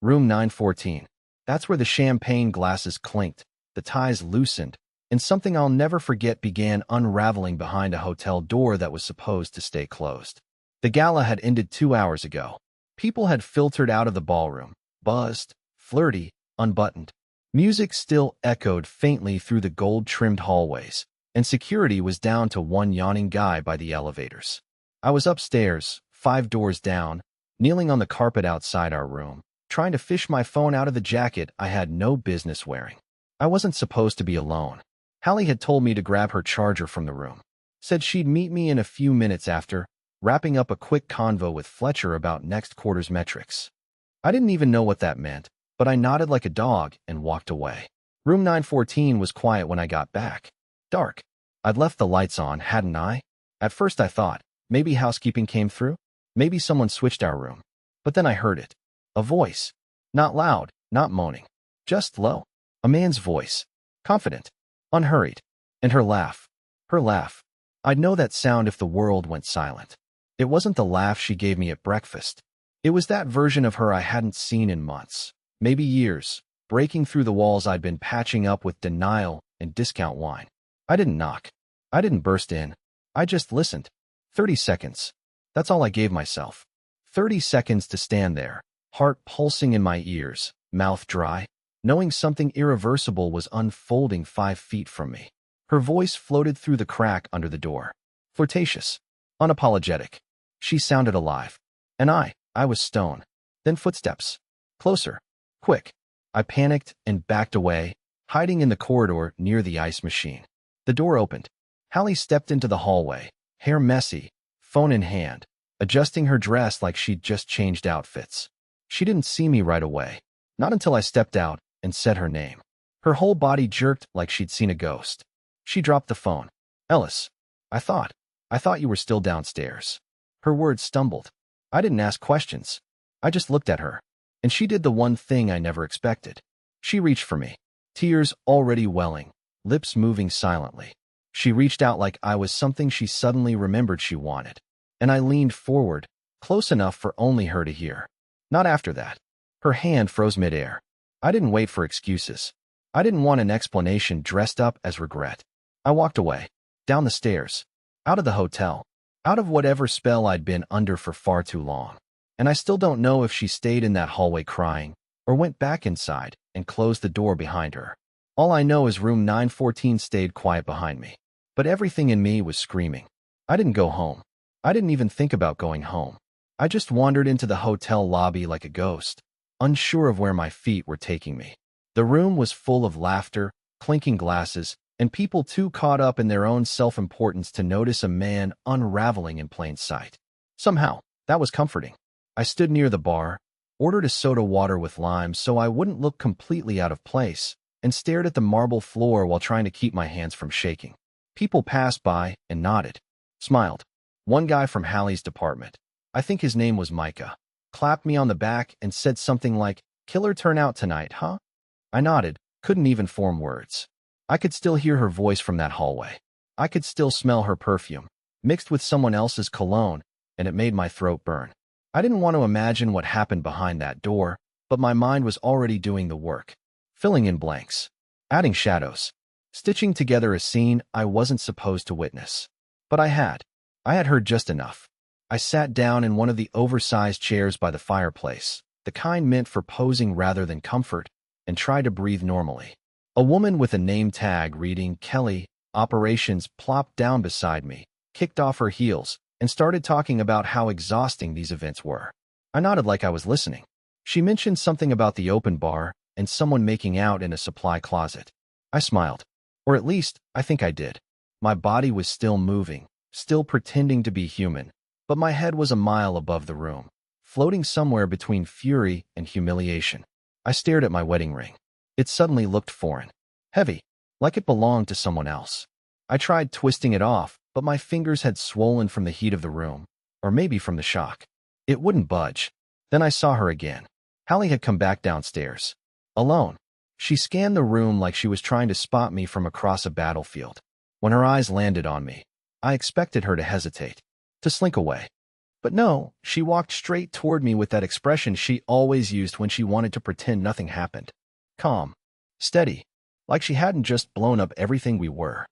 Room 914. That's where the champagne glasses clinked, the ties loosened, and something I'll never forget began unraveling behind a hotel door that was supposed to stay closed. The gala had ended 2 hours ago. People had filtered out of the ballroom, buzzed, flirty, unbuttoned. Music still echoed faintly through the gold-trimmed hallways, and security was down to one yawning guy by the elevators. I was upstairs, 5 doors down, kneeling on the carpet outside our room, trying to fish my phone out of the jacket I had no business wearing. I wasn't supposed to be alone. Hallie had told me to grab her charger from the room. Said she'd meet me in a few minutes after, wrapping up a quick convo with Fletcher about next quarter's metrics. I didn't even know what that meant, but I nodded like a dog and walked away. Room 914 was quiet when I got back. Dark. I'd left the lights on, hadn't I? At first I thought, maybe housekeeping came through? Maybe someone switched our room. But then I heard it. A voice. Not loud, not moaning. Just low. A man's voice. Confident. Unhurried. And her laugh. Her laugh. I'd know that sound if the world went silent. It wasn't the laugh she gave me at breakfast. It was that version of her I hadn't seen in months, maybe years, breaking through the walls I'd been patching up with denial and discount wine. I didn't knock. I didn't burst in. I just listened. 30 seconds. That's all I gave myself. 30 seconds to stand there, heart pulsing in my ears, mouth dry, knowing something irreversible was unfolding 5 feet from me. Her voice floated through the crack under the door. Flirtatious. Unapologetic. She sounded alive. And I was stone. Then footsteps. Closer. Quick. I panicked and backed away, hiding in the corridor near the ice machine. The door opened. Hallie stepped into the hallway, hair messy, phone in hand, adjusting her dress like she'd just changed outfits. She didn't see me right away. Not until I stepped out and said her name. Her whole body jerked like she'd seen a ghost. She dropped the phone. Ellis. I thought you were still downstairs. Her words stumbled. I didn't ask questions. I just looked at her. And she did the one thing I never expected. She reached for me. Tears already welling, lips moving silently. She reached out like I was something she suddenly remembered she wanted. And I leaned forward, close enough for only her to hear. Not after that. Her hand froze midair. I didn't wait for excuses. I didn't want an explanation dressed up as regret. I walked away, down the stairs, out of the hotel, out of whatever spell I'd been under for far too long. And I still don't know if she stayed in that hallway crying, or went back inside and closed the door behind her. All I know is room 914 stayed quiet behind me. But everything in me was screaming. I didn't go home. I didn't even think about going home. I just wandered into the hotel lobby like a ghost, unsure of where my feet were taking me. The room was full of laughter, clinking glasses, and people too caught up in their own self-importance to notice a man unraveling in plain sight. Somehow, that was comforting. I stood near the bar, ordered a soda water with lime so I wouldn't look completely out of place, and stared at the marble floor while trying to keep my hands from shaking. People passed by and nodded, smiled. One guy from Hallie's department, I think his name was Micah, clapped me on the back and said something like, "Killer turnout tonight, huh?" I nodded, couldn't even form words. I could still hear her voice from that hallway. I could still smell her perfume, mixed with someone else's cologne, and it made my throat burn. I didn't want to imagine what happened behind that door, but my mind was already doing the work, filling in blanks, adding shadows, stitching together a scene I wasn't supposed to witness. But I had heard just enough. I sat down in one of the oversized chairs by the fireplace, the kind meant for posing rather than comfort, and tried to breathe normally. A woman with a name tag reading Kelly Operations plopped down beside me, kicked off her heels, and started talking about how exhausting these events were. I nodded like I was listening. She mentioned something about the open bar and someone making out in a supply closet. I smiled. Or at least, I think I did. My body was still moving, still pretending to be human, but my head was a mile above the room, floating somewhere between fury and humiliation. I stared at my wedding ring. It suddenly looked foreign, heavy, like it belonged to someone else. I tried twisting it off, but my fingers had swollen from the heat of the room, or maybe from the shock. It wouldn't budge. Then I saw her again. Hallie had come back downstairs. Alone. She scanned the room like she was trying to spot me from across a battlefield. When her eyes landed on me, I expected her to hesitate, to slink away. But no, she walked straight toward me with that expression she always used when she wanted to pretend nothing happened. Calm. Steady. Like she hadn't just blown up everything we were.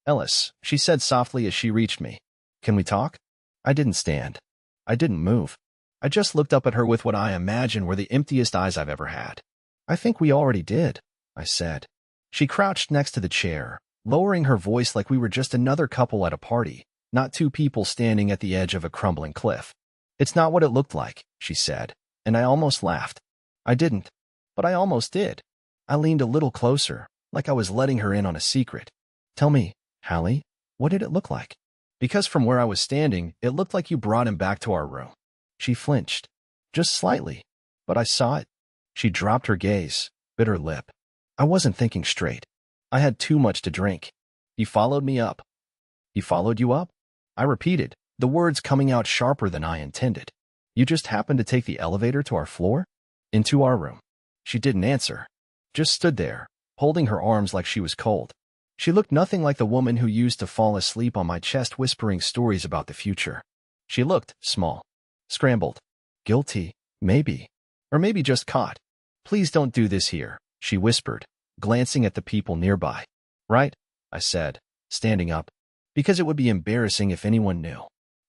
Ellis, she said softly as she reached me. Can we talk? I didn't stand. I didn't move. I just looked up at her with what I imagine were the emptiest eyes I've ever had. I think we already did, I said. She crouched next to the chair, lowering her voice like we were just another couple at a party, not two people standing at the edge of a crumbling cliff. It's not what it looked like, she said, and I almost laughed. I didn't, but I almost did. I leaned a little closer, like I was letting her in on a secret. Tell me, Hallie, what did it look like? Because from where I was standing, it looked like you brought him back to our room. She flinched, just slightly, but I saw it. She dropped her gaze, bit her lip. I wasn't thinking straight. I had too much to drink. He followed me up. He followed you up? I repeated, the words coming out sharper than I intended. You just happened to take the elevator to our floor? Into our room. She didn't answer. Just stood there, holding her arms like she was cold. She looked nothing like the woman who used to fall asleep on my chest whispering stories about the future. She looked small. Scrambled. Guilty, maybe. Or maybe just caught. Please don't do this here, she whispered, glancing at the people nearby. Right? I said, standing up. Because it would be embarrassing if anyone knew.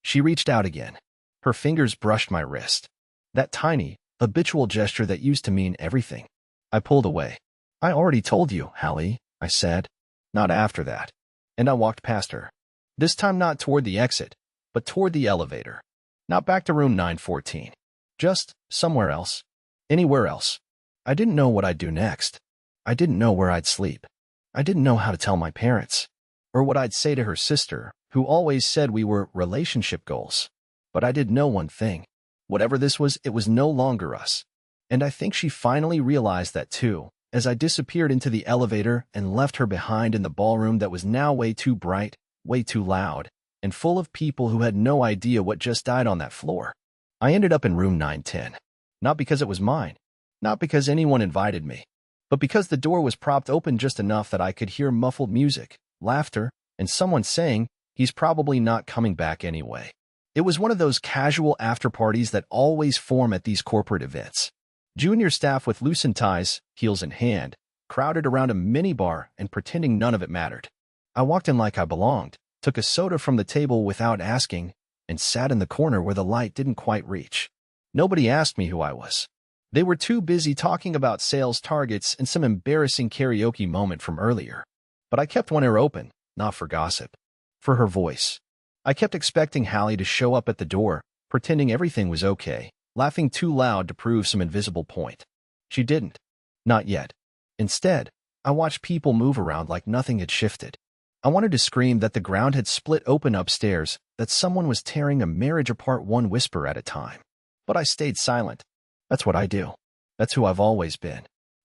She reached out again. Her fingers brushed my wrist. That tiny, habitual gesture that used to mean everything. I pulled away. I already told you, Hallie, I said. Not after that. And I walked past her. This time not toward the exit, but toward the elevator. Not back to room 914. Just somewhere else. Anywhere else. I didn't know what I'd do next. I didn't know where I'd sleep. I didn't know how to tell my parents. Or what I'd say to her sister, who always said we were relationship goals. But I did know one thing. Whatever this was, it was no longer us. And I think she finally realized that too, as I disappeared into the elevator and left her behind in the ballroom that was now way too bright, way too loud, and full of people who had no idea what just died on that floor. I ended up in room 910. Not because it was mine. Not because anyone invited me. But because the door was propped open just enough that I could hear muffled music, laughter, and someone saying, he's probably not coming back anyway. It was one of those casual after-parties that always form at these corporate events. Junior staff with loosened ties, heels in hand, crowded around a minibar and pretending none of it mattered. I walked in like I belonged, took a soda from the table without asking, and sat in the corner where the light didn't quite reach. Nobody asked me who I was. They were too busy talking about sales targets and some embarrassing karaoke moment from earlier. But I kept one ear open, not for gossip. For her voice. I kept expecting Hallie to show up at the door, pretending everything was okay, laughing too loud to prove some invisible point. She didn't. Not yet. Instead, I watched people move around like nothing had shifted. I wanted to scream that the ground had split open upstairs, that someone was tearing a marriage apart one whisper at a time. But I stayed silent. That's what I do. That's who I've always been.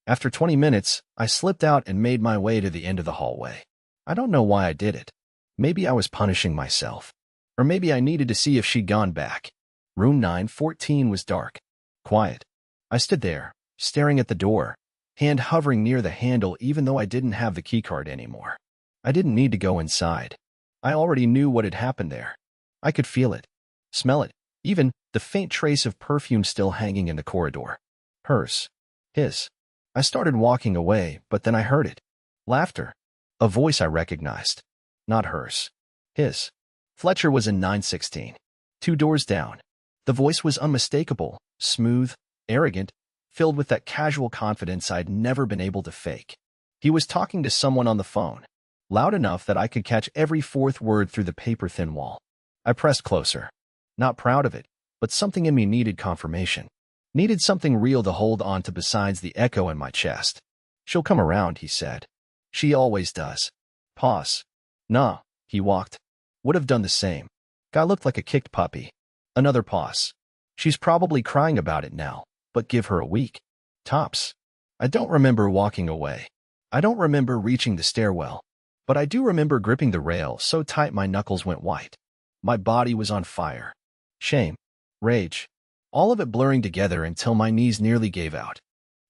After 20 minutes, I slipped out and made my way to the end of the hallway. I don't know why I did it. Maybe I was punishing myself. Or maybe I needed to see if she'd gone back. Room 914 was dark. Quiet. I stood there, staring at the door, hand hovering near the handle even though I didn't have the keycard anymore. I didn't need to go inside. I already knew what had happened there. I could feel it, smell it, even the faint trace of perfume still hanging in the corridor. Hers. His. I started walking away, but then I heard it. Laughter. A voice I recognized. Not hers. His. Fletcher was in 916. 2 doors down. The voice was unmistakable, smooth, arrogant, filled with that casual confidence I'd never been able to fake. He was talking to someone on the phone, loud enough that I could catch every fourth word through the paper-thin wall. I pressed closer. Not proud of it, but something in me needed confirmation. Needed something real to hold on to besides the echo in my chest. She'll come around, he said. She always does. Pause. Nah, he walked. Would have done the same. Guy looked like a kicked puppy. Another pause. She's probably crying about it now, but give her a week. Tops. I don't remember walking away. I don't remember reaching the stairwell. But I do remember gripping the rail so tight my knuckles went white. My body was on fire. Shame. Rage. All of it blurring together until my knees nearly gave out.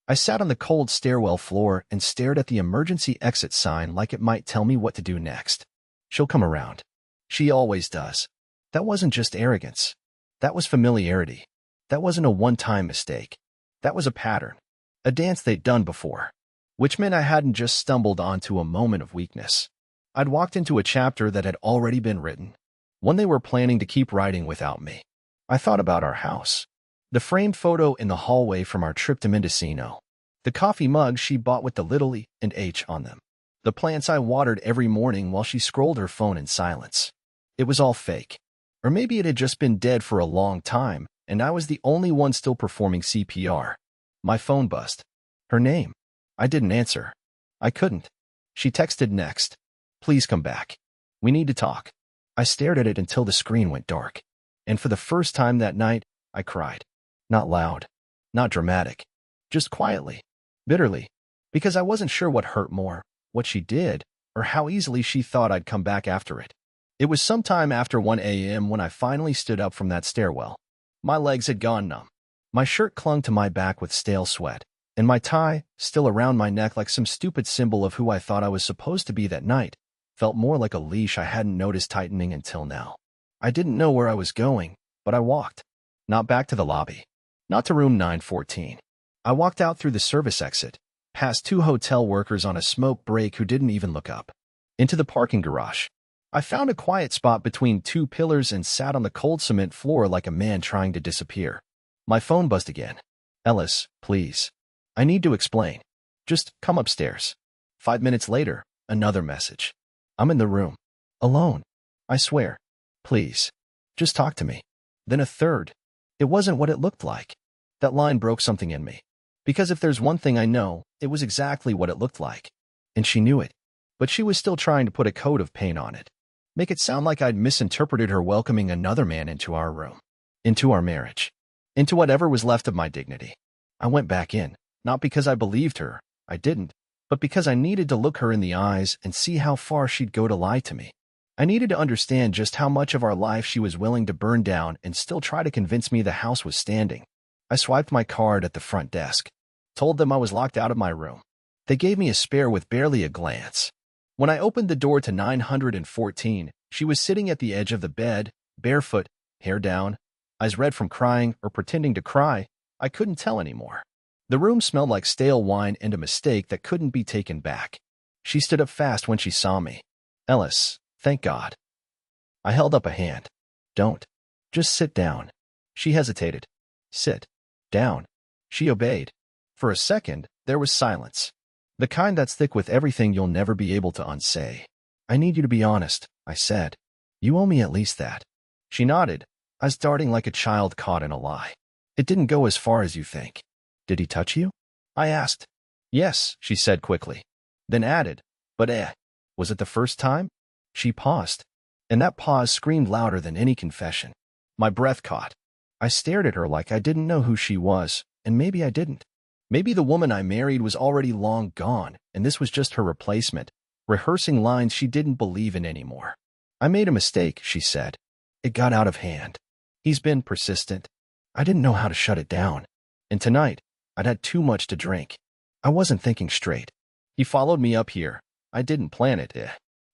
I sat on the cold stairwell floor and stared at the emergency exit sign like it might tell me what to do next. She'll come around. She always does. That wasn't just arrogance. That was familiarity. That wasn't a one-time mistake. That was a pattern. A dance they'd done before. Which meant I hadn't just stumbled onto a moment of weakness. I'd walked into a chapter that had already been written. One they were planning to keep writing without me. I thought about our house. The framed photo in the hallway from our trip to Mendocino. The coffee mugs she bought with the little E and H on them. The plants I watered every morning while she scrolled her phone in silence. It was all fake. Or maybe it had just been dead for a long time, and I was the only one still performing CPR. My phone buzzed. Her name. I didn't answer. I couldn't. She texted next. Please come back. We need to talk. I stared at it until the screen went dark. And for the first time that night, I cried. Not loud. Not dramatic. Just quietly. Bitterly. Because I wasn't sure what hurt more, what she did, or how easily she thought I'd come back after it. It was sometime after 1 a.m. when I finally stood up from that stairwell. My legs had gone numb. My shirt clung to my back with stale sweat, and my tie, still around my neck like some stupid symbol of who I thought I was supposed to be that night, felt more like a leash I hadn't noticed tightening until now. I didn't know where I was going, but I walked. Not back to the lobby. Not to room 914. I walked out through the service exit, past 2 hotel workers on a smoke break who didn't even look up. Into the parking garage. I found a quiet spot between 2 pillars and sat on the cold cement floor like a man trying to disappear. My phone buzzed again. Ellis, please. I need to explain. Just come upstairs. 5 minutes later, another message. I'm in the room. Alone. I swear. Please. Just talk to me. Then a third. It wasn't what it looked like. That line broke something in me. Because if there's one thing I know, it was exactly what it looked like. And she knew it. But she was still trying to put a coat of paint on it. Make it sound like I'd misinterpreted her welcoming another man into our room. Into our marriage. Into whatever was left of my dignity. I went back in. Not because I believed her. I didn't. But because I needed to look her in the eyes and see how far she'd go to lie to me. I needed to understand just how much of our life she was willing to burn down and still try to convince me the house was standing. I swiped my card at the front desk. Told them I was locked out of my room. They gave me a spare with barely a glance. When I opened the door to 914, she was sitting at the edge of the bed, barefoot, hair down, eyes red from crying or pretending to cry. I couldn't tell anymore. The room smelled like stale wine and a mistake that couldn't be taken back. She stood up fast when she saw me. Ellis, thank God. I held up a hand. Don't. Just sit down. She hesitated. Sit. Down. She obeyed. For a second, there was silence. The kind that's thick with everything you'll never be able to unsay. I need you to be honest, I said. You owe me at least that. She nodded, eyes darting like a child caught in a lie. It didn't go as far as you think. Did he touch you? I asked. Yes, she said quickly. Then added, but was it the first time? She paused. And that pause screamed louder than any confession. My breath caught. I stared at her like I didn't know who she was, and maybe I didn't. Maybe the woman I married was already long gone, and this was just her replacement, rehearsing lines she didn't believe in anymore. I made a mistake, she said. It got out of hand. He's been persistent. I didn't know how to shut it down. And tonight, I'd had too much to drink. I wasn't thinking straight. He followed me up here. I didn't plan it.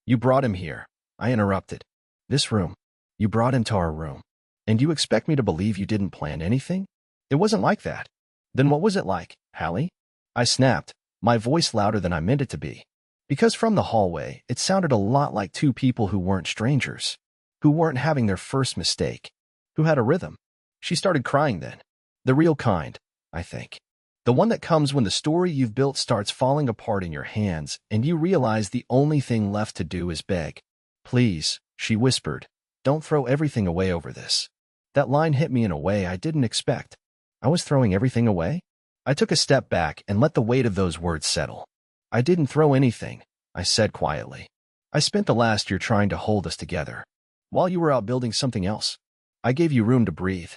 You brought him here. I interrupted. This room. You brought him to our room. And you expect me to believe you didn't plan anything? It wasn't like that. Then what was it like, Hallie? I snapped, my voice louder than I meant it to be. Because from the hallway, it sounded a lot like 2 people who weren't strangers. Who weren't having their first mistake. Who had a rhythm. She started crying then. The real kind, I think. The one that comes when the story you've built starts falling apart in your hands and you realize the only thing left to do is beg. Please, she whispered, don't throw everything away over this. That line hit me in a way I didn't expect. I was throwing everything away? I took a step back and let the weight of those words settle. I didn't throw anything, I said quietly. I spent the last year trying to hold us together. While you were out building something else. I gave you room to breathe.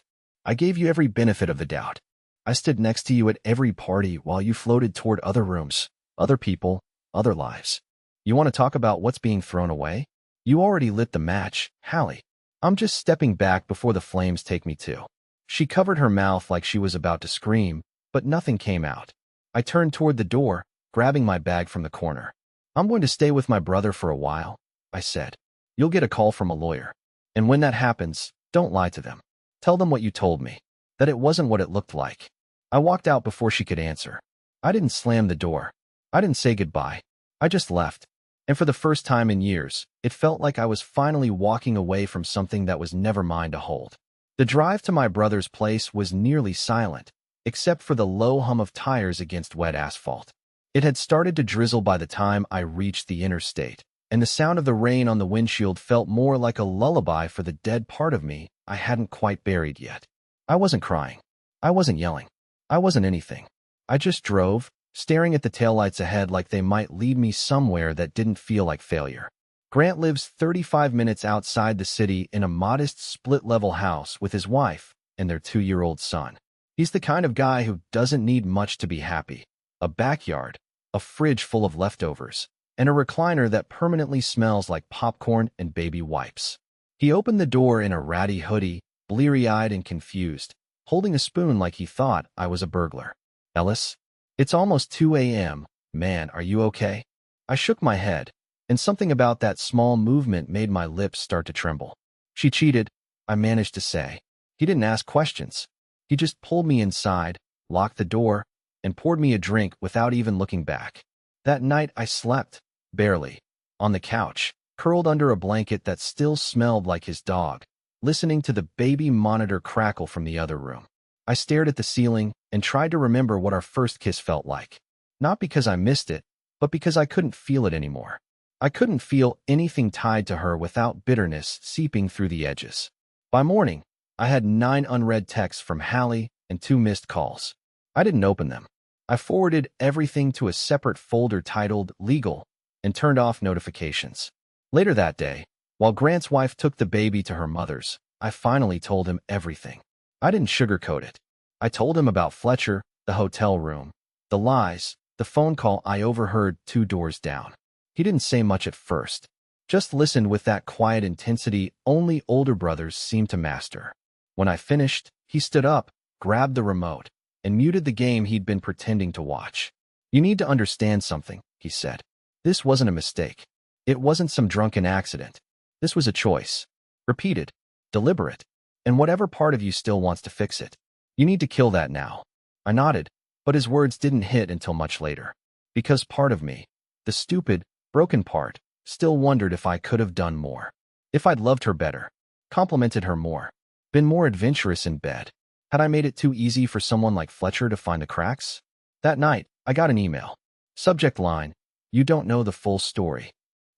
I gave you every benefit of the doubt. I stood next to you at every party while you floated toward other rooms, other people, other lives. You want to talk about what's being thrown away? You already lit the match, Hallie. I'm just stepping back before the flames take me too. She covered her mouth like she was about to scream, but nothing came out. I turned toward the door, grabbing my bag from the corner. I'm going to stay with my brother for a while, I said. You'll get a call from a lawyer. And when that happens, don't lie to them. Tell them what you told me, that it wasn't what it looked like. I walked out before she could answer. I didn't slam the door. I didn't say goodbye. I just left. And for the first time in years, it felt like I was finally walking away from something that was never mine to hold. The drive to my brother's place was nearly silent, except for the low hum of tires against wet asphalt. It had started to drizzle by the time I reached the interstate, and the sound of the rain on the windshield felt more like a lullaby for the dead part of me I hadn't quite buried yet. I wasn't crying. I wasn't yelling. I wasn't anything. I just drove, staring at the taillights ahead like they might lead me somewhere that didn't feel like failure. Grant lives 35 minutes outside the city in a modest split-level house with his wife and their 2-year-old son. He's the kind of guy who doesn't need much to be happy. A backyard, a fridge full of leftovers, and a recliner that permanently smells like popcorn and baby wipes. He opened the door in a ratty hoodie, bleary-eyed and confused, holding a spoon like he thought I was a burglar. "Ellis? It's almost 2 a.m. Man, are you okay?" I shook my head, and something about that small movement made my lips start to tremble. "She cheated," I managed to say. He didn't ask questions. He just pulled me inside, locked the door, and poured me a drink without even looking back. That night I slept, barely, on the couch, curled under a blanket that still smelled like his dog, listening to the baby monitor crackle from the other room. I stared at the ceiling and tried to remember what our first kiss felt like. Not because I missed it, but because I couldn't feel it anymore. I couldn't feel anything tied to her without bitterness seeping through the edges. By morning, I had 9 unread texts from Hallie and 2 missed calls. I didn't open them. I forwarded everything to a separate folder titled Legal and turned off notifications. Later that day, while Grant's wife took the baby to her mother's, I finally told him everything. I didn't sugarcoat it. I told him about Fletcher, the hotel room, the lies, the phone call I overheard 2 doors down. He didn't say much at first, just listened with that quiet intensity only older brothers seem to master. When I finished, he stood up, grabbed the remote, and muted the game he'd been pretending to watch. "You need to understand something," he said. "This wasn't a mistake. It wasn't some drunken accident. This was a choice. Repeated, deliberate, and whatever part of you still wants to fix it. You need to kill that now." I nodded, but his words didn't hit until much later. Because part of me, the stupid, broken part, still wondered if I could have done more. If I'd loved her better, complimented her more, been more adventurous in bed. Had I made it too easy for someone like Fletcher to find the cracks? That night, I got an email. Subject line, "You don't know the full story."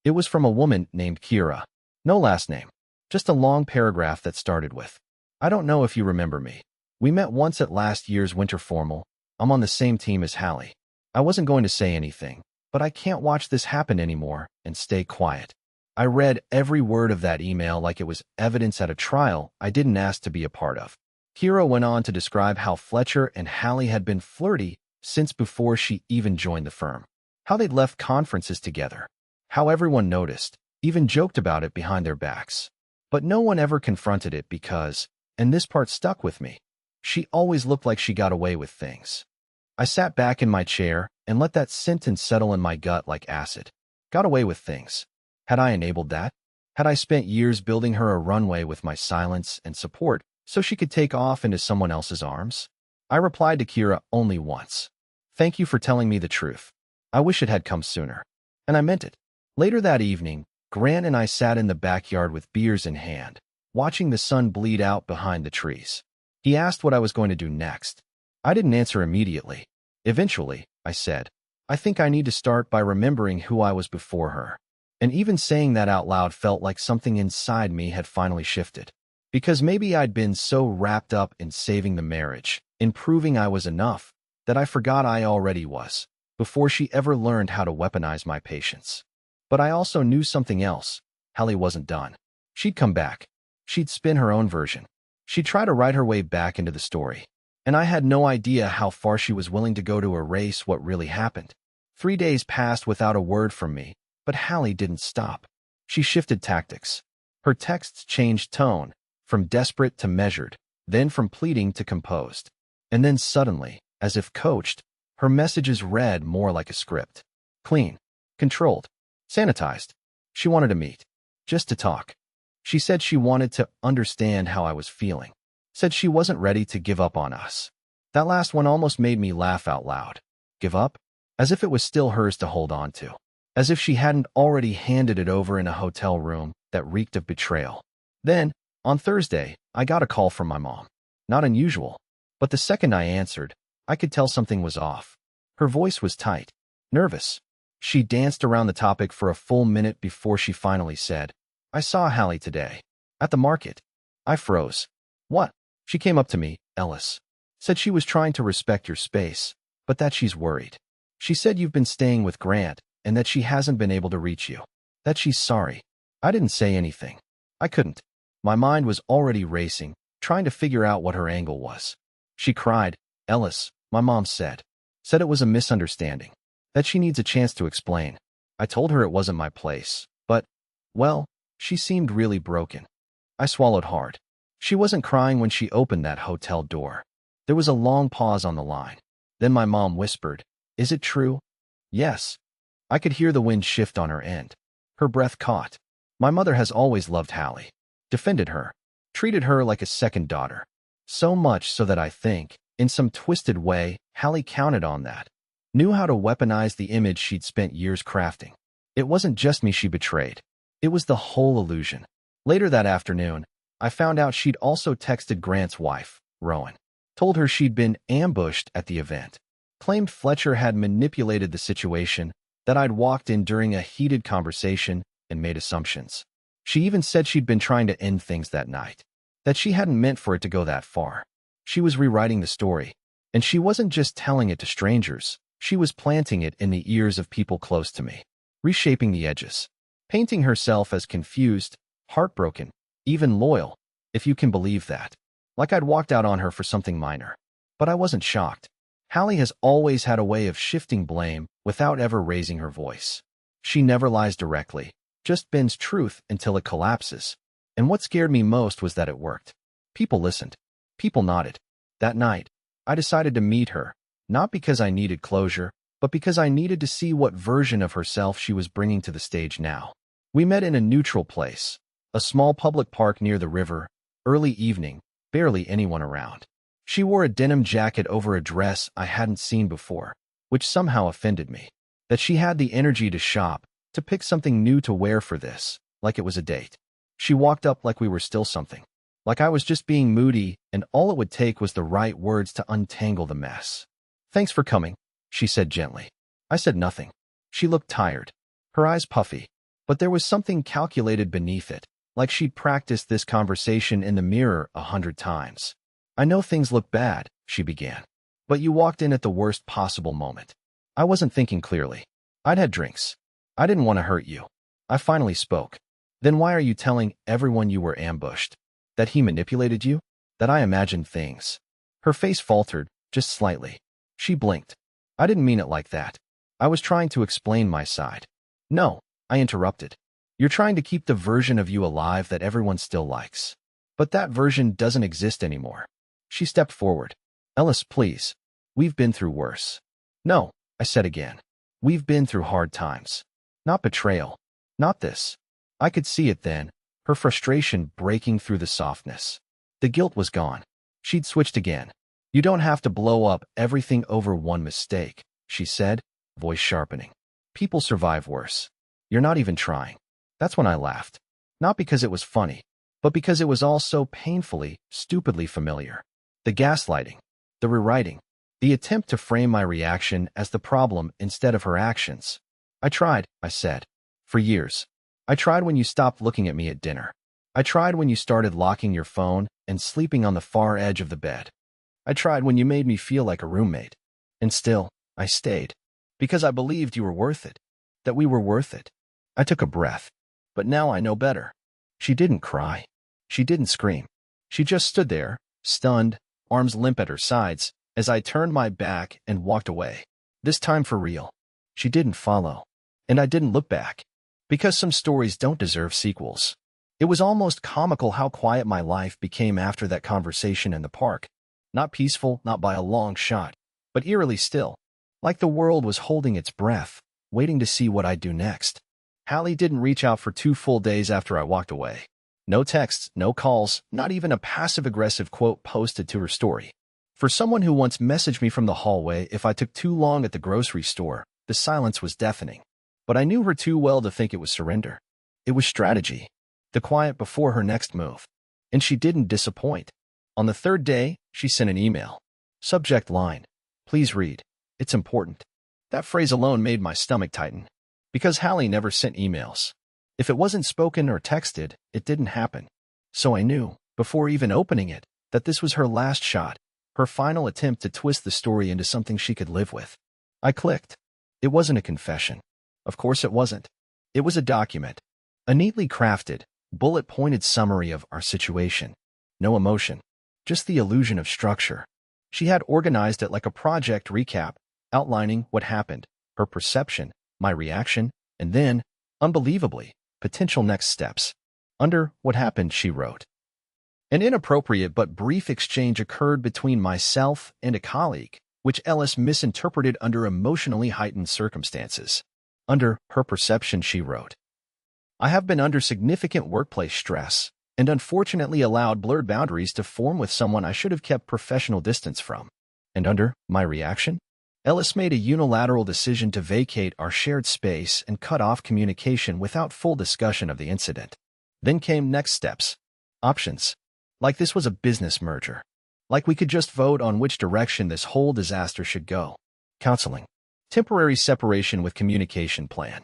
It was from a woman named Kira. No last name. Just a long paragraph that started with, "I don't know if you remember me. We met once at last year's winter formal. I'm on the same team as Hallie. I wasn't going to say anything, but I can't watch this happen anymore and stay quiet." I read every word of that email like it was evidence at a trial I didn't ask to be a part of. Kira went on to describe how Fletcher and Hallie had been flirty since before she even joined the firm. How they'd left conferences together. How everyone noticed, even joked about it behind their backs. But no one ever confronted it because, and this part stuck with me, she always looked like she got away with things. I sat back in my chair and let that sentence settle in my gut like acid. Got away with things. Had I enabled that? Had I spent years building her a runway with my silence and support so she could take off into someone else's arms? I replied to Kira only once. "Thank you for telling me the truth. I wish it had come sooner." And I meant it. Later that evening, Grant and I sat in the backyard with beers in hand, watching the sun bleed out behind the trees. He asked what I was going to do next. I didn't answer immediately. Eventually, I said, "I think I need to start by remembering who I was before her." And even saying that out loud felt like something inside me had finally shifted. Because maybe I'd been so wrapped up in saving the marriage, in proving I was enough, that I forgot I already was, before she ever learned how to weaponize my patience. But I also knew something else. Hallie wasn't done. She'd come back. She'd spin her own version. She'd try to write her way back into the story. And I had no idea how far she was willing to go to erase what really happened. 3 days passed without a word from me, but Hallie didn't stop. She shifted tactics. Her texts changed tone, from desperate to measured, then from pleading to composed. And then suddenly, as if coached, her messages read more like a script. Clean, controlled, sanitized. She wanted to meet, just to talk. She said she wanted to understand how I was feeling. Said she wasn't ready to give up on us. That last one almost made me laugh out loud. Give up? As if it was still hers to hold on to. As if she hadn't already handed it over in a hotel room that reeked of betrayal. Then, on Thursday, I got a call from my mom. Not unusual, but the second I answered, I could tell something was off. Her voice was tight, nervous. She danced around the topic for a full minute before she finally said, I saw Hallie today. At the market. I froze. What? She came up to me, Ellis. Said she was trying to respect your space, but that she's worried. She said you've been staying with Grant and that she hasn't been able to reach you. That she's sorry. I didn't say anything. I couldn't. My mind was already racing, trying to figure out what her angle was. She cried, Ellis, my mom said. Said it was a misunderstanding. That she needs a chance to explain. I told her it wasn't my place, but, well, she seemed really broken. I swallowed hard. She wasn't crying when she opened that hotel door. There was a long pause on the line. Then my mom whispered, Is it true? Yes. I could hear the wind shift on her end. Her breath caught. My mother has always loved Hallie. Defended her. Treated her like a second daughter. So much so that I think, in some twisted way, Hallie counted on that. Knew how to weaponize the image she'd spent years crafting. It wasn't just me she betrayed. It was the whole illusion. Later that afternoon, I found out she'd also texted Grant's wife, Rowan. Told her she'd been ambushed at the event. Claimed Fletcher had manipulated the situation, that I'd walked in during a heated conversation and made assumptions. She even said she'd been trying to end things that night. That she hadn't meant for it to go that far. She was rewriting the story. And she wasn't just telling it to strangers. She was planting it in the ears of people close to me. Reshaping the edges. Painting herself as confused, heartbroken, even loyal, if you can believe that. Like I'd walked out on her for something minor. But I wasn't shocked. Hallie has always had a way of shifting blame without ever raising her voice. She never lies directly, just bends truth until it collapses. And what scared me most was that it worked. People listened. People nodded. That night, I decided to meet her, not because I needed closure, but because I needed to see what version of herself she was bringing to the stage now. We met in a neutral place, a small public park near the river, early evening, barely anyone around. She wore a denim jacket over a dress I hadn't seen before, which somehow offended me. That she had the energy to shop, to pick something new to wear for this, like it was a date. She walked up like we were still something. Like I was just being moody, and all it would take was the right words to untangle the mess. Thanks for coming, she said gently. I said nothing. She looked tired, her eyes puffy, but there was something calculated beneath it, like she'd practiced this conversation in the mirror 100 times. I know things look bad, she began. But you walked in at the worst possible moment. I wasn't thinking clearly. I'd had drinks. I didn't want to hurt you. I finally spoke. Then why are you telling everyone you were ambushed? That he manipulated you? That I imagined things? Her face faltered, just slightly. She blinked. I didn't mean it like that. I was trying to explain my side. No, I interrupted. You're trying to keep the version of you alive that everyone still likes. But that version doesn't exist anymore. She stepped forward. Ellis, please. We've been through worse. No, I said again. We've been through hard times. Not betrayal. Not this. I could see it then, her frustration breaking through the softness. The guilt was gone. She'd switched again. You don't have to blow up everything over one mistake, she said, voice sharpening. People survive worse. You're not even trying. That's when I laughed. Not because it was funny, but because it was all so painfully, stupidly familiar. The gaslighting, the rewriting, the attempt to frame my reaction as the problem instead of her actions. I tried, I said. For years. I tried when you stopped looking at me at dinner. I tried when you started locking your phone and sleeping on the far edge of the bed. I tried when you made me feel like a roommate. And still, I stayed. Because I believed you were worth it. That we were worth it. I took a breath. But now I know better. She didn't cry. She didn't scream. She just stood there, stunned, arms limp at her sides, as I turned my back and walked away. This time for real. She didn't follow. And I didn't look back. Because some stories don't deserve sequels. It was almost comical how quiet my life became after that conversation in the park. Not peaceful, not by a long shot, but eerily still. Like the world was holding its breath, waiting to see what I'd do next. Hallie didn't reach out for 2 full days after I walked away. No texts, no calls, not even a passive-aggressive quote posted to her story. For someone who once messaged me from the hallway if I took too long at the grocery store, the silence was deafening. But I knew her too well to think it was surrender. It was strategy. The quiet before her next move. And she didn't disappoint. On the third day, she sent an email. Subject line: please read. It's important. That phrase alone made my stomach tighten. Because Hallie never sent emails. If it wasn't spoken or texted, it didn't happen. So I knew, before even opening it, that this was her last shot, her final attempt to twist the story into something she could live with. I clicked. It wasn't a confession. Of course it wasn't. It was a document. A neatly crafted, bullet-pointed summary of our situation. No emotion. Just the illusion of structure. She had organized it like a project recap, outlining what happened, her perception, my reaction, and then, unbelievably, potential next steps. Under what happened, she wrote: an inappropriate but brief exchange occurred between myself and a colleague, which Ellis misinterpreted under emotionally heightened circumstances. Under her perception, she wrote: I have been under significant workplace stress and unfortunately allowed blurred boundaries to form with someone I should have kept professional distance from. And under my reaction, Ellis made a unilateral decision to vacate our shared space and cut off communication without full discussion of the incident. Then came next steps. Options. Like this was a business merger. Like we could just vote on which direction this whole disaster should go. Counseling. Temporary separation with communication plan.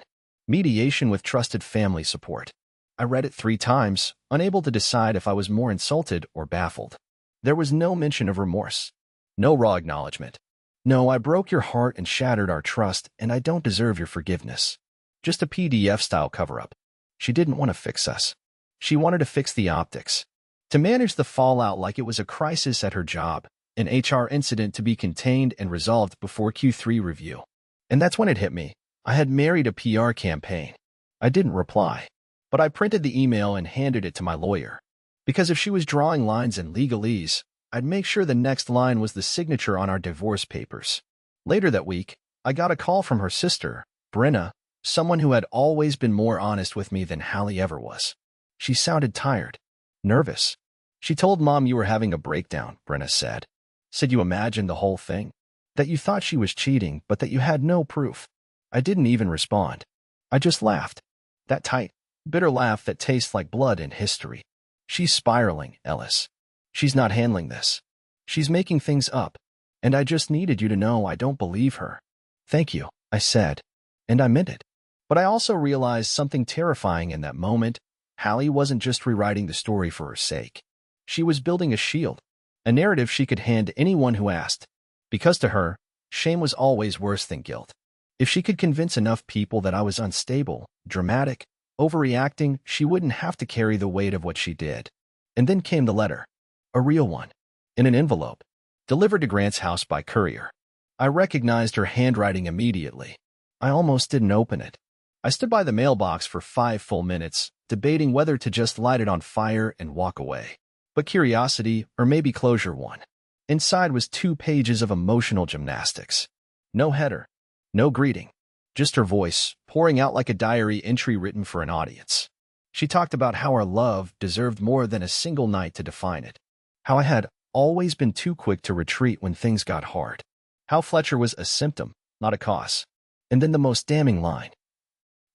Mediation with trusted family support. I read it 3 times, unable to decide if I was more insulted or baffled. There was no mention of remorse. No raw acknowledgement. No, I broke your heart and shattered our trust, and I don't deserve your forgiveness. Just a PDF-style cover-up. She didn't want to fix us. She wanted to fix the optics. To manage the fallout like it was a crisis at her job, an HR incident to be contained and resolved before Q3 review. And that's when it hit me. I had married a PR campaign. I didn't reply. But I printed the email and handed it to my lawyer. Because if she was drawing lines in legalese, I'd make sure the next line was the signature on our divorce papers. Later that week, I got a call from her sister, Brenna, someone who had always been more honest with me than Hallie ever was. She sounded tired, nervous. She told Mom you were having a breakdown, Brenna said. Said you imagined the whole thing. That you thought she was cheating, but that you had no proof. I didn't even respond. I just laughed. That tight, bitter laugh that tastes like blood in history. She's spiraling, Ellis. She's not handling this. She's making things up. And I just needed you to know I don't believe her. Thank you, I said. And I meant it. But I also realized something terrifying in that moment. Hallie wasn't just rewriting the story for her sake. She was building a shield, a narrative she could hand to anyone who asked. Because to her, shame was always worse than guilt. If she could convince enough people that I was unstable, dramatic, overreacting, she wouldn't have to carry the weight of what she did. And then came the letter. A real one. In an envelope. Delivered to Grant's house by courier. I recognized her handwriting immediately. I almost didn't open it. I stood by the mailbox for 5 full minutes, debating whether to just light it on fire and walk away. But curiosity, or maybe closure, won. Inside was 2 pages of emotional gymnastics. No header. No greeting. Just her voice, pouring out like a diary entry written for an audience. She talked about how our love deserved more than a single night to define it. How I had always been too quick to retreat when things got hard. How Fletcher was a symptom, not a cause. And then the most damning line.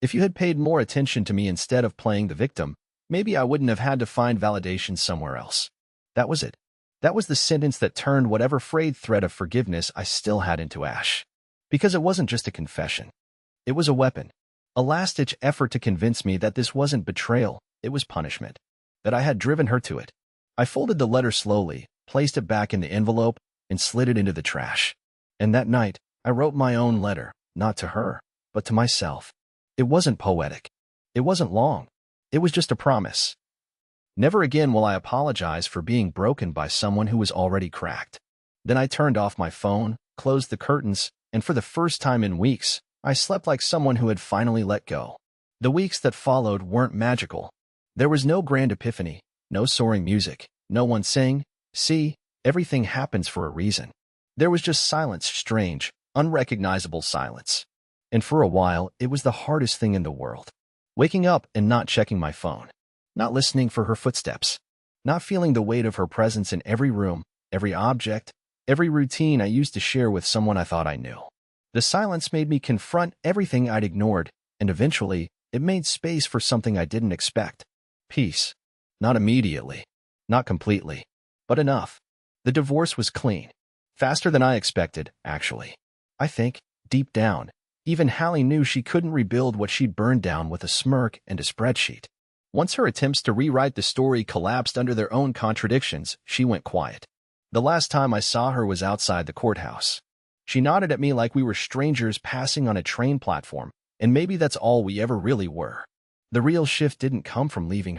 If you had paid more attention to me instead of playing the victim, maybe I wouldn't have had to find validation somewhere else. That was it. That was the sentence that turned whatever frayed thread of forgiveness I still had into ash. Because it wasn't just a confession. It was a weapon. A last-ditch effort to convince me that this wasn't betrayal, it was punishment. That I had driven her to it. I folded the letter slowly, placed it back in the envelope, and slid it into the trash. And that night, I wrote my own letter, not to her, but to myself. It wasn't poetic. It wasn't long. It was just a promise. Never again will I apologize for being broken by someone who was already cracked. Then I turned off my phone, closed the curtains, and for the first time in weeks, I slept like someone who had finally let go. The weeks that followed weren't magical. There was no grand epiphany, no soaring music, no one saying, "See, everything happens for a reason." There was just silence, strange, unrecognizable silence. And for a while, it was the hardest thing in the world. Waking up and not checking my phone. not listening for her footsteps, not feeling the weight of her presence in every room, every object, every routine I used to share with someone I thought I knew. The silence made me confront everything I'd ignored, and eventually, it made space for something I didn't expect. Peace. Not immediately, not completely, but enough. The divorce was clean. Faster than I expected, actually. I think, deep down, even Hallie knew she couldn't rebuild what she'd burned down with a smirk and a spreadsheet. Once her attempts to rewrite the story collapsed under their own contradictions, she went quiet. The last time I saw her was outside the courthouse. She nodded at me like we were strangers passing on a train platform, and maybe that's all we ever really were. The real shift didn't come from leaving her.